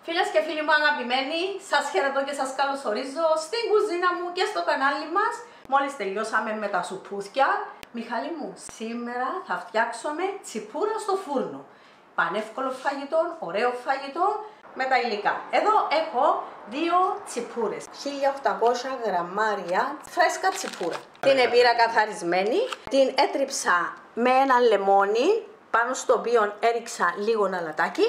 Φίλες και φίλοι μου αγαπημένοι, σας χαιρετώ και σας καλωσορίζω στην κουζίνα μου και στο κανάλι μας. Μόλις τελειώσαμε με τα σουπούθια. Μιχάλη μου, σήμερα θα φτιάξουμε τσιπούρα στο φούρνο. Πανεύκολο φαγητό, ωραίο φαγητό με τα υλικά. Εδώ έχω 2 τσιπούρες, 1800 γραμμάρια φρέσκα τσιπούρα. Την πήρα καθαρισμένη, την έτριψα με ένα λεμόνι, πάνω στο οποίο έριξα λίγο αλατάκι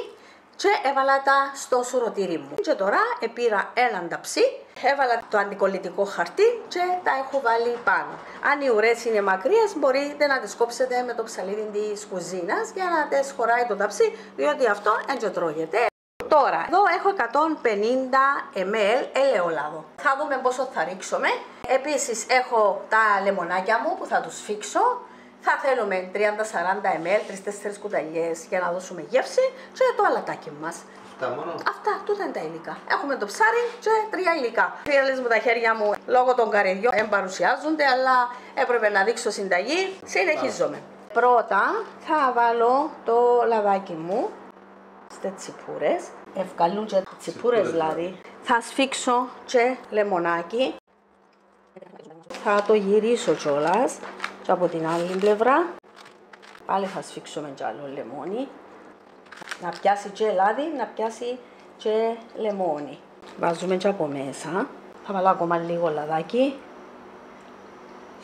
και έβαλα τα στο σουρωτήρι μου. Και τώρα πήρα έναν ταψί, έβαλα το αντικολλητικό χαρτί και τα έχω βάλει πάνω. Αν οι ουρές είναι μακρύες, μπορείτε να τις κόψετε με το ψαλίδι της κουζίνας για να τις χωράει το ταψί, διότι αυτό δεν τρώγεται. Τώρα, εδώ έχω 150 ml ελαιόλαδο. Θα δούμε πόσο θα ρίξουμε. Επίσης έχω τα λεμονάκια μου που θα τους φίξω. Θα θέλουμε 30-40 ml, 3-4 κουταλιές για να δώσουμε γεύση και το αλατάκι μας. Αυτά μόνο. Αυτά, τούτα είναι τα υλικά. Έχουμε το ψάρι και 3 υλικά. Φίλες μου, τα χέρια μου λόγω των καρυδιών δεν παρουσιάζονται, αλλά έπρεπε να δείξω συνταγή. Συνεχίζουμε. Πρώτα θα βάλω το λαδάκι μου στις τσιπούρες. Ευκαλούν και τσιπούρες δηλαδή. Θα σφίξω και λεμονάκι. Θα το γυρίσω κιόλας. Και από την άλλη πλευρά πάλι θα σφίξουμε κι άλλο λεμόνι. Να πιάσει και λάδι, να πιάσει και λεμόνι. Βάζουμε και από μέσα. Θα βάλω ακόμα λίγο λαδάκι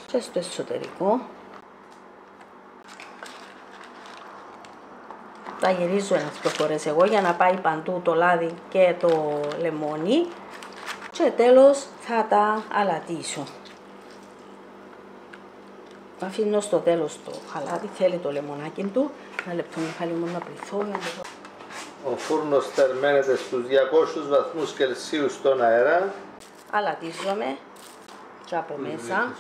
και στο εσωτερικό. Τα γυρίζω ένας 2 φορές εγώ για να πάει παντού το λάδι και το λεμόνι. Και τέλος θα τα αλατίσω. Αφήνω στο τέλος το χαλάτι, θέλει το λεμονάκι του. Ένα λεπτό Μιχάλη μου να πληθώ. Ο φούρνος θερμαίνεται στους 200 βαθμούς Κελσίου στον αέρα. Αλατίζομαι και από μέσα.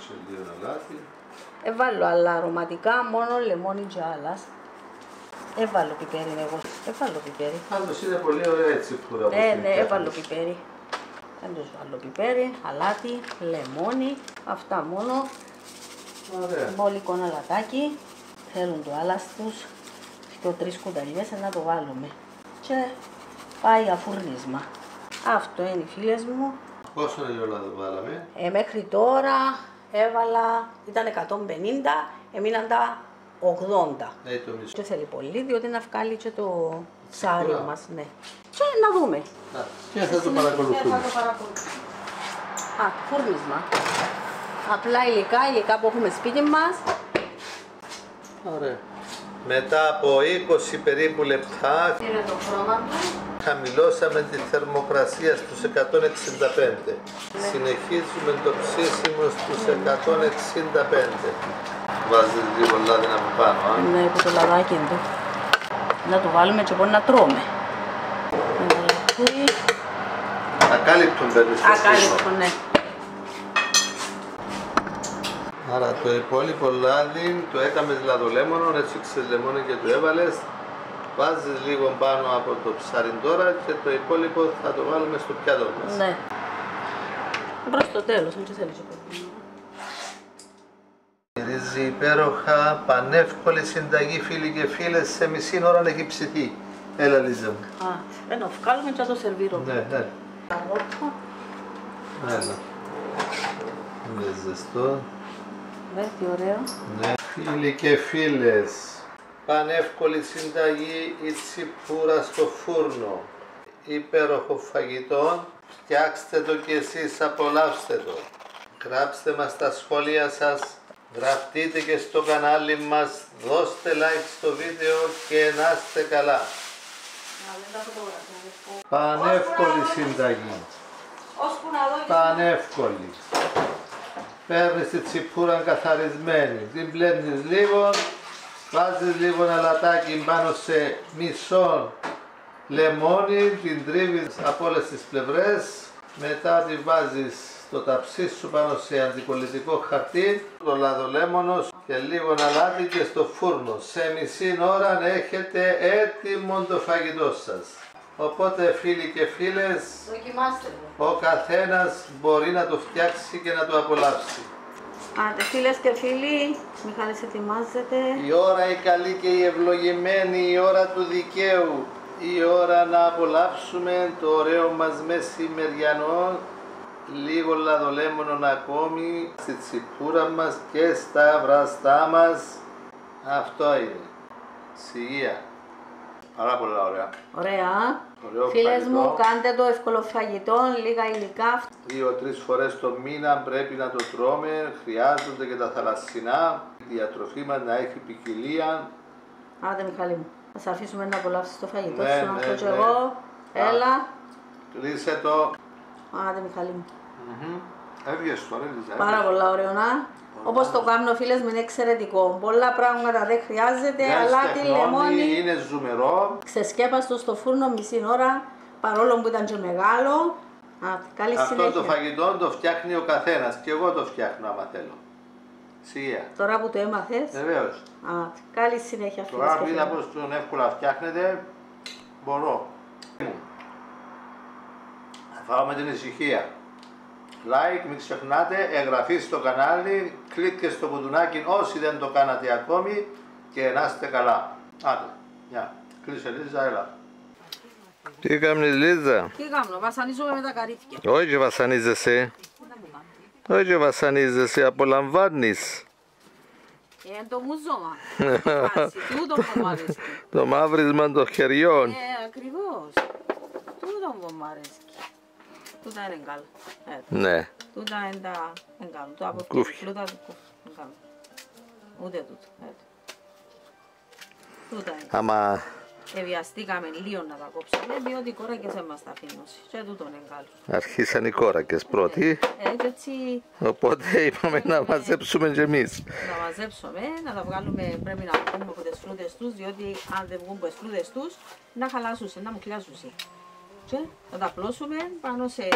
Έβαλω άλλα αρωματικά, μόνο λεμόνι και άλλας. Έβαλω πιπέρι εγώ. Έβαλω πιπέρι. Πάντως είναι πολύ ωραία έτσι φούρα. Ναι, έβαλω πιπέρι. Δεν τους βάλω πιπέρι, αλάτι, λεμόνι, αυτά μόνο. Μπόλικο αλατάκι, θέλουν το άλλας τους, 2-3 κουταλιές να το βάλουμε και πάει αφουρνίσμα. Αυτό είναι οι φίλες μου. Πόσο ελαιόλαδο βάλαμε? Μέχρι τώρα έβαλα, ήταν 150, έμειναν τα 80. Το μισό. Και θέλει πολύ, διότι να βγάλει και το ψάρι μας, ναι. Και να δούμε. Και θα το παρακολουθούμε. Φούρνισμα. Απλά υλικά που έχουμε σπίτι μας. Ωραία. Μετά από 20 περίπου λεπτά Είναι το χρώμα του. χαμηλώσαμε τη θερμοκρασία στους 165. Συνεχίζουμε το ψήσιμο στους 165. Βάζεις λίγο λάδι από πάνω. Ναι, από το λαδάκι του. Να το βάλουμε και μπορεί να τρώμε. Ακάλυπτον παίρνεις. Ακάλυπτον, ναι. Άρα το υπόλοιπο λάδι το έκαμε λαδολέμονο, έτσι λεμόνι και το έβαλες. Βάζεις λίγο πάνω από το ψάρι τώρα και το υπόλοιπο θα το βάλουμε στο πιάτο μας. Ναι. Προς το τέλος, μην θέλεις το παιδί. Γυρίζει υπέροχα, πανεύκολη συνταγή φίλοι και φίλες, σε μισή ώρα έχει ψηθεί. Έλα Λίζα μου. Ένα βγάλουμε και θα το σερβίρω. Ναι, ναι. Έλα. Είναι ζεστό. Ναι, τι ωραίο. Ναι. Φίλοι και φίλες, πανεύκολη συνταγή η τσιπούρα στο φούρνο. Υπέροχο φαγητό, φτιάξτε το κι εσείς, απολαύστε το. Γράψτε μας τα σχόλια σας, γραφτείτε και στο κανάλι μας, δώστε like στο βίντεο και να είστε καλά. Πανεύκολη συνταγή. Πανεύκολη. Παίρνεις τη τσιπούρα καθαρισμένη, την πλένεις λίγο, βάζεις λίγο αλατάκι πάνω σε μισό λεμόνι, την τρίβεις από όλες τις πλευρές, μετά τη βάζεις το ταψί σου πάνω σε αντικολλητικό χαρτί, το λαδολέμονο και λίγο αλάτι και στο φούρνο. Σε μισή ώρα έχετε έτοιμο το φαγητό σας. Οπότε φίλοι και φίλες, δοκιμάστε το. Ο καθένας μπορεί να το φτιάξει και να το απολαύσει. Άντε φίλες και φίλοι, Μιχάλης ετοιμάζεται. Η ώρα η καλή και η ευλογημένη, η ώρα του δικαίου. η ώρα να απολαύσουμε το ωραίο μας μεσημεριανό, λίγο λαδολέμονο ακόμη στη τσιπούρα μας και στα βραστά μας. Αυτό είναι. Σιγεία. Πάρα πολλά ωραία. Ωραία. Ωραίο Φίλες φαγητό. μου, κάντε το εύκολο φαγητό, λίγα υλικά. 2-3 φορές το μήνα πρέπει να το τρώμε, χρειάζονται και τα θαλασσινά. Η διατροφή μας να έχει ποικιλία. Άντε Μιχάλη μου, θα σε αφήσουμε να απολαύσεις το φαγητό Ναι, σου, να ναι, έρθω κι ναι. εγώ. Έλα. Κλείσε το. Άντε Μιχάλη μου. Έβγες τώρα, Ελίζα. Πάρα πολλά ωραίο να. Όπως το κάνω φίλες μου είναι εξαιρετικό. Πολλά πράγματα δεν χρειάζεται, αλλά τη λεμόνι είναι ζουμερό. ξεσκέπαστο στο φούρνο μισή ώρα, παρόλο που ήταν και μεγάλο. Καλή Αυτό συνέχεια. το φαγητό το φτιάχνει ο καθένας και εγώ το φτιάχνω άμα θέλω. Σιγεία. Τώρα που το έμαθες, Βεβαίως. καλή συνέχεια φίλες Τώρα και που είδα φίλοι. πως τον εύκολα φτιάχνεται, μπορώ. Θα φάω με την ησυχία. Like, μην ξεχνάτε, εγγραφή στο κανάλι, κλικ στο μπουντουνάκι όσοι δεν το κάνατε ακόμη και να είστε καλά. Άντε, γεια. Κλείσε Λίζα, έλα. Τι κάνεις Λίζα? Τι κάνω, βασανίζομαι με τα καρύδια. Όχι βασανίζεσαι. Όχι βασανίζεσαι, απολαμβάνεις. Το μουζώμα. Τούτο που μου αρέσει. Το μαύρισμα των χεριών. Ακριβώς. Τούτο που μου αρέσει. Τούτα είναι καλό. Ναι. Τούτα είναι τα εγκάλου. Το από Κούφι. φλούτα του κούφι. Ούτε τούτο. Τούτα είναι. Άμα Εβιαστήκαμε λίγο να τα κόψουμε, διότι οι κόρακες δεν μας τα αφήνουν. Και τούτο είναι εγκάλου. αρχίσαν οι κόρακες πρώτοι, Έτσι οπότε είπαμε να μαζέψουμε κι εμείς. να μαζέψουμε, να τα βγάλουμε, πρέπει να βγούμε από τις φλούτες τους, διότι αν δεν βγουν από τις φλούτες τους, να χαλάσουν, να μου κλιάζουν. Και να τα απλώσουμε πάνω σε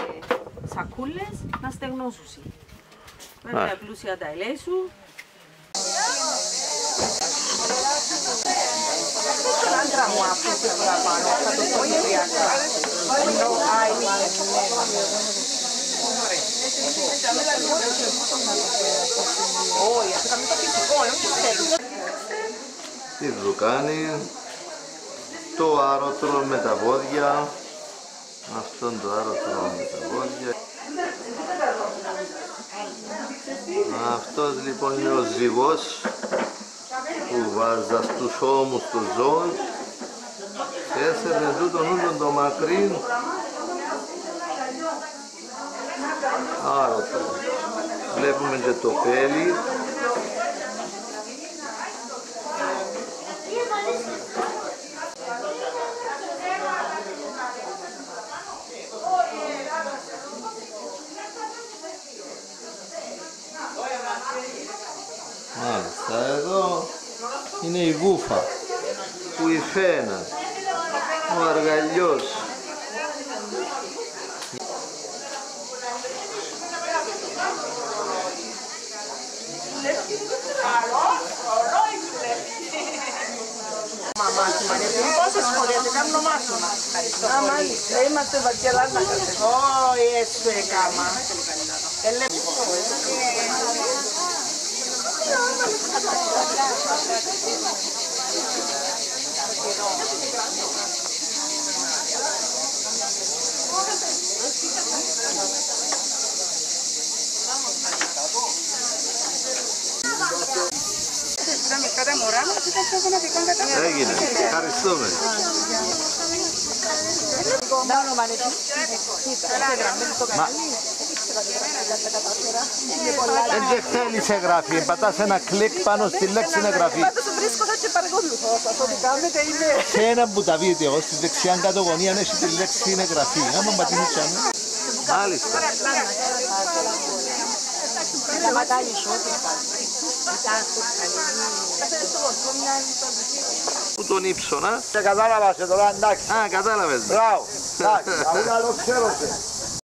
σακούλες, να στεγνώσουν. Βέβαια πλούσια τα ελέη σου. Άντρα μου αυτό που παραπάνω, θα το πω κυριακά. Όχι, αυτό θα μην το φυσικό, όχι θέλω. Τι ζουκάνι, το άρωτρο με τα βόδια, αυτόν το άρωτρο με τα βόδια. Αυτός λοιπόν είναι ο ζυγός που βάζα στους ώμους των ζώων και έσαιρνε τούτον ούλον το μακρύ άρωτρο. Βλέπουμε και το πέλι. Μάλιστα, εδώ είναι η βούφα που η φένα, ο αργαλιός. Πόσες φορές δεν κάνουν μάθημα. Μάλιστα, είμαστε βακελάνα. Όχι, έτσι έκαμα. Έγινε, ευχαριστούμε. Δεν θέλεις εγγραφή, πατάς ένα κλικ πάνω στη λέξη εγγραφή. Σε ένα που τα βίντεο, στη δεξιά κάτω γωνία έχει τη λέξη εγγραφή. Άμα πατήσεις μάλιστα. Πού τον ύψωνα. Και κατάλαβα σε τώρα, εντάξει. Α, κατάλαβες. Μπράβο, εντάξει, αφού άλλο ξέρω σε.